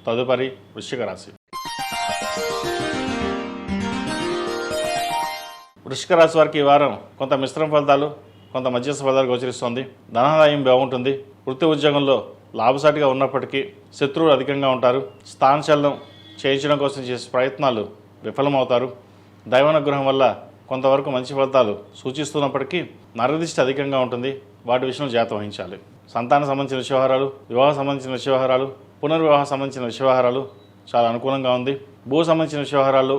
తదుపరి వృశ్చిక రాశి. వృశ్చిక రాశి వారికి ఈ వారం కొంత మిశ్రమ ఫలితాలు, కొంత మధ్యస్థ ఫలితాలు గోచరిస్తోంది. ధనాదాయం బాగుంటుంది. వృత్తి ఉద్యోగంలో లాభసాటిగా ఉన్నప్పటికీ శత్రువులు అధికంగా ఉంటారు. స్థానచలనం చేయించడం కోసం చేసే ప్రయత్నాలు విఫలమవుతారు. దైవానుగ్రహం వల్ల కొంతవరకు మంచి ఫలితాలు సూచిస్తున్నప్పటికీ నరదిష్టి అధికంగా ఉంటుంది. వాటి విషయంలో జాగ్రత్త వహించాలి. సంతాన సంబంధించిన విషయవహారాలు, వివాహ సంబంధించిన విషయవహారాలు, పునర్వివాహ సంబంధించిన విషయవహారాలు చాలా అనుకూలంగా ఉంది. భూ సంబంధించిన విషయవహారాలు,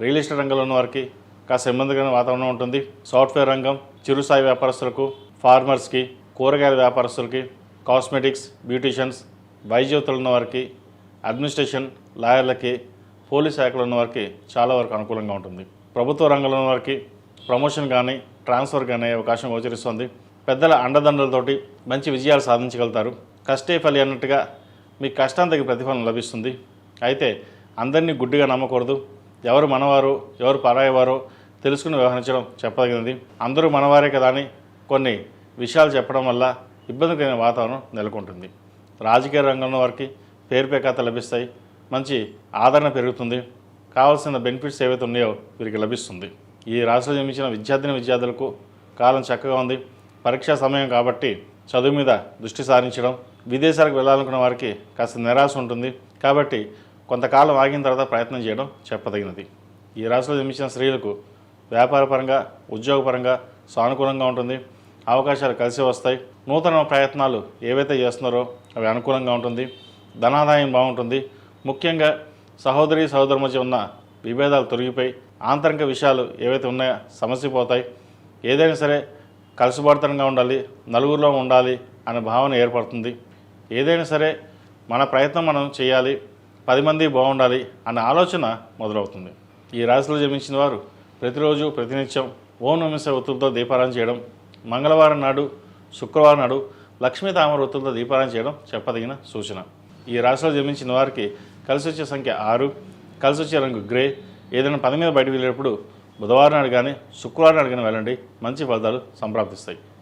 రియల్ ఎస్టేట్ రంగంలో ఉన్న వారికి కాస్త ఇబ్బందికరమైన వాతావరణం ఉంటుంది. సాఫ్ట్వేర్ రంగం, చిరుస్థాయి వ్యాపారస్తులకు, ఫార్మర్స్కి, కూరగాయల వ్యాపారస్తులకి, కాస్మెటిక్స్, బ్యూటీషియన్స్, వైద్యోతులు ఉన్న వారికి, అడ్మినిస్ట్రేషన్, లాయర్లకి, పోలీస్ శాఖలో ఉన్న వారికి చాలా వరకు అనుకూలంగా ఉంటుంది. ప్రభుత్వ రంగంలో ఉన్న వారికి ప్రమోషన్ కానీ ట్రాన్స్ఫర్ కానీ అవకాశం గోచరిస్తుంది. పెద్దల అండదండలతోటి మంచి విజయాలు సాధించగలుగుతారు. కష్టే ఫలి అన్నట్టుగా మీ కష్టానికి ప్రతిఫలం లభిస్తుంది. అయితే అందరినీ గుడ్డిగా నమ్మకూడదు. ఎవరు మనవారు, ఎవరు పరాయవారో తెలుసుకుని వ్యవహరించడం చెప్పదగినది. అందరూ మనవారే కదా అని కొన్ని విషయాలు చెప్పడం వల్ల ఇబ్బందికరమైన వాతావరణం నెలకొంటుంది. రాజకీయ రంగంలో వారికి పేరు పేకాత లభిస్తాయి. మంచి ఆదరణ పెరుగుతుంది. కావాల్సిన బెనిఫిట్స్ ఏవైతే ఉన్నాయో వీరికి లభిస్తుంది. ఈ రాశిలో జన్మించిన విద్యార్థులకు కాలం చక్కగా ఉంది. పరీక్షా సమయం కాబట్టి చదువు మీద దృష్టి సారించడం, విదేశాలకు వెళ్ళాలనుకున్న వారికి కాస్త నిరాశ ఉంటుంది. కాబట్టి కొంతకాలం ఆగిన తర్వాత ప్రయత్నం చేయడం చెప్పదగినది. ఈ రాశిలో జన్మించిన స్త్రీలకు వ్యాపారపరంగా, ఉద్యోగపరంగా సానుకూలంగా ఉంటుంది. అవకాశాలు కలిసి వస్తాయి. నూతన ప్రయత్నాలు ఏవైతే చేస్తున్నారో అవి అనుకూలంగా ఉంటుంది. ధనాదాయం బాగుంటుంది. ముఖ్యంగా సహోదరుల మధ్య ఉన్న విభేదాలు తొలగిపోయి ఆంతరిక విషయాలు ఏవైతే ఉన్నాయో సమస్యపోతాయి. ఏదైనా సరే కలుసుబాటుతనంగా ఉండాలి, నలుగురిలో ఉండాలి అనే భావన ఏర్పడుతుంది. ఏదైనా సరే మన ప్రయత్నం మనం చేయాలి, 10 మంది బాగుండాలి అనే ఆలోచన మొదలవుతుంది. ఈ రాశిలో జన్మించిన వారు ప్రతిరోజు ప్రతినిత్యం ఓం నమః ఒత్తులతో దీపారాధన చేయడం, మంగళవారం నాడు, శుక్రవారం నాడు లక్ష్మీ తామర ఒత్తులతో దీపారాధన చేయడం చెప్పదగిన సూచన. ఈ రాశిలో జన్మించిన వారికి కలిసి వచ్చే సంఖ్య 6, కలిసి వచ్చే రంగు గ్రే. ఏదైనా పని మీద బయటకు వెళ్ళేటప్పుడు బుధవారం నాడు కానీ శుక్రవారం నాడు కానీ వెళ్ళండి. మంచి ఫలితాలు సంప్రాప్తిస్తాయి.